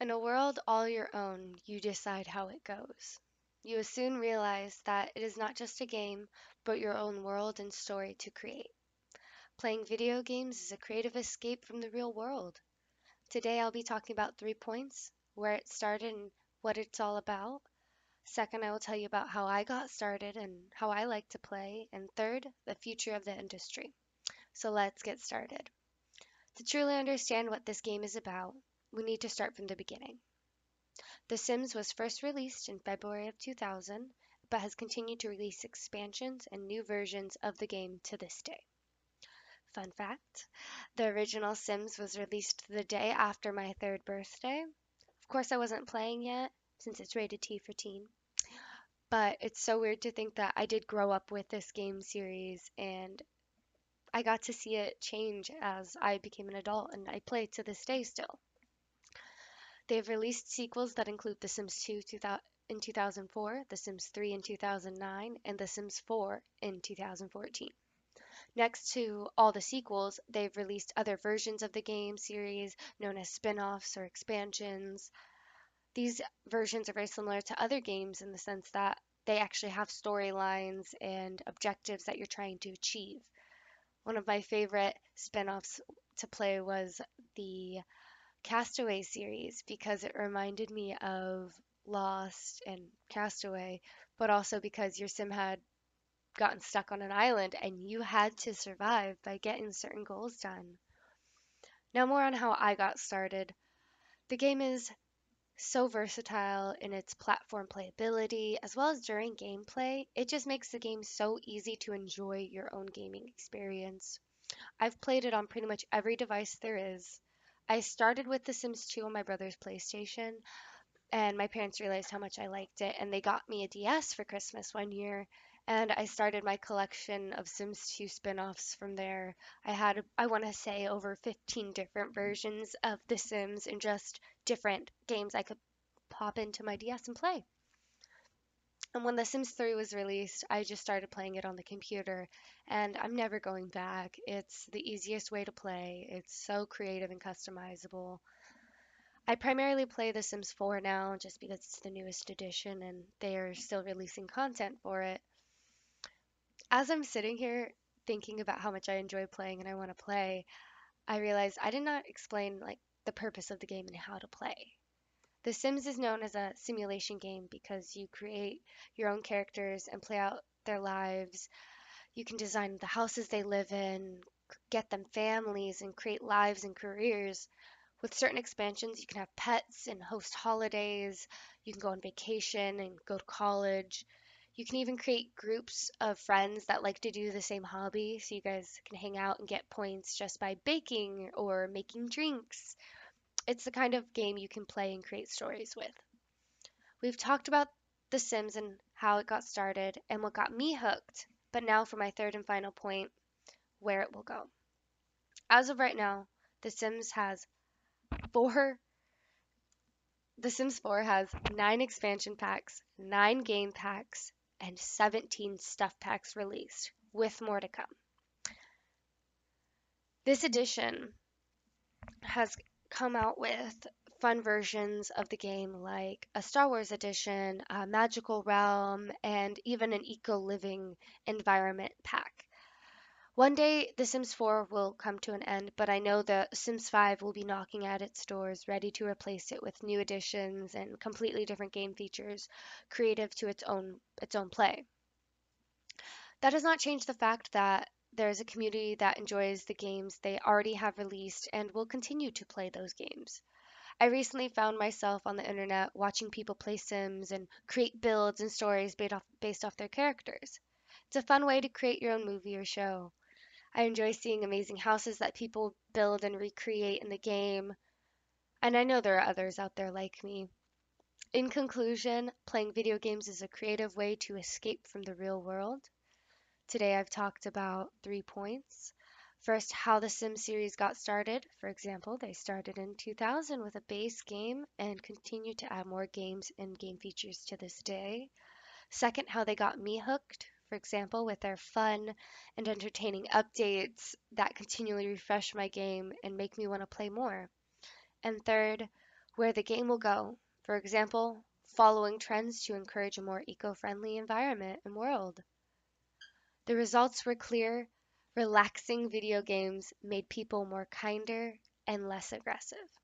In a world all your own, you decide how it goes. You will soon realize that it is not just a game, but your own world and story to create. Playing video games is a creative escape from the real world. Today I'll be talking about 3 points, where it started and what it's all about. Second, I will tell you about how I got started and how I like to play. And third, the future of the industry. So let's get started. To truly understand what this game is about, we need to start from the beginning. The Sims was first released in February of 2000, but has continued to release expansions and new versions of the game to this day. Fun fact, the original Sims was released the day after my third birthday. Of course, I wasn't playing yet, since it's rated T for teen, but it's so weird to think that I did grow up with this game series and I got to see it change as I became an adult and I play to this day still. They've released sequels that include The Sims 2 in 2004, The Sims 3 in 2009, and The Sims 4 in 2014. Next to all the sequels, they've released other versions of the game series known as spin offs or expansions. These versions are very similar to other games in the sense that they actually have storylines and objectives that you're trying to achieve. One of my favorite spin offs to play was the Castaway series because it reminded me of Lost and Castaway, but also because your sim had gotten stuck on an island and you had to survive by getting certain goals done. Now, more on how I got started. The game is so versatile in its platform playability as well as during gameplay. It just makes the game so easy to enjoy your own gaming experience. I've played it on pretty much every device there is. I started with The Sims 2 on my brother's PlayStation, and my parents realized how much I liked it, and they got me a DS for Christmas one year. And I started my collection of Sims 2 spin-offs from there. I had, I want to say, over 15 different versions of The Sims and just different games I could pop into my DS and play. And when The Sims 3 was released, I just started playing it on the computer, and I'm never going back. It's the easiest way to play. It's so creative and customizable. I primarily play The Sims 4 now just because it's the newest edition and they are still releasing content for it. As I'm sitting here thinking about how much I enjoy playing and I want to play, I realized I did not explain the purpose of the game and how to play. The Sims is known as a simulation game because you create your own characters and play out their lives. You can design the houses they live in, get them families, and create lives and careers. With certain expansions, you can have pets and host holidays. You can go on vacation and go to college. You can even create groups of friends that like to do the same hobby, so you guys can hang out and get points just by baking or making drinks. It's the kind of game you can play and create stories with. We've talked about The Sims and how it got started and what got me hooked, but now for my third and final point, where it will go. As of right now, The Sims has four The Sims 4 has 9 expansion packs, 9 game packs, and 17 stuff packs released, with more to come. This edition has come out with fun versions of the game like a Star Wars edition, a magical realm, and even an eco living environment pack. One day, The Sims 4 will come to an end, but I know the Sims 5 will be knocking at its doors, ready to replace it with new additions and completely different game features, creative to its own play. That does not change the fact that there is a community that enjoys the games they already have released and will continue to play those games. I recently found myself on the internet watching people play Sims and create builds and stories based off their characters. It's a fun way to create your own movie or show. I enjoy seeing amazing houses that people build and recreate in the game, and I know there are others out there like me. In conclusion, playing video games is a creative way to escape from the real world. Today I've talked about 3 points. First, how the Sim series got started. For example, they started in 2000 with a base game and continue to add more games and game features to this day. Second, how they got me hooked, for example, with their fun and entertaining updates that continually refresh my game and make me want to play more. And third, where the game will go. For example, following trends to encourage a more eco-friendly environment and world. The results were clear. Relaxing video games made people more kinder and less aggressive.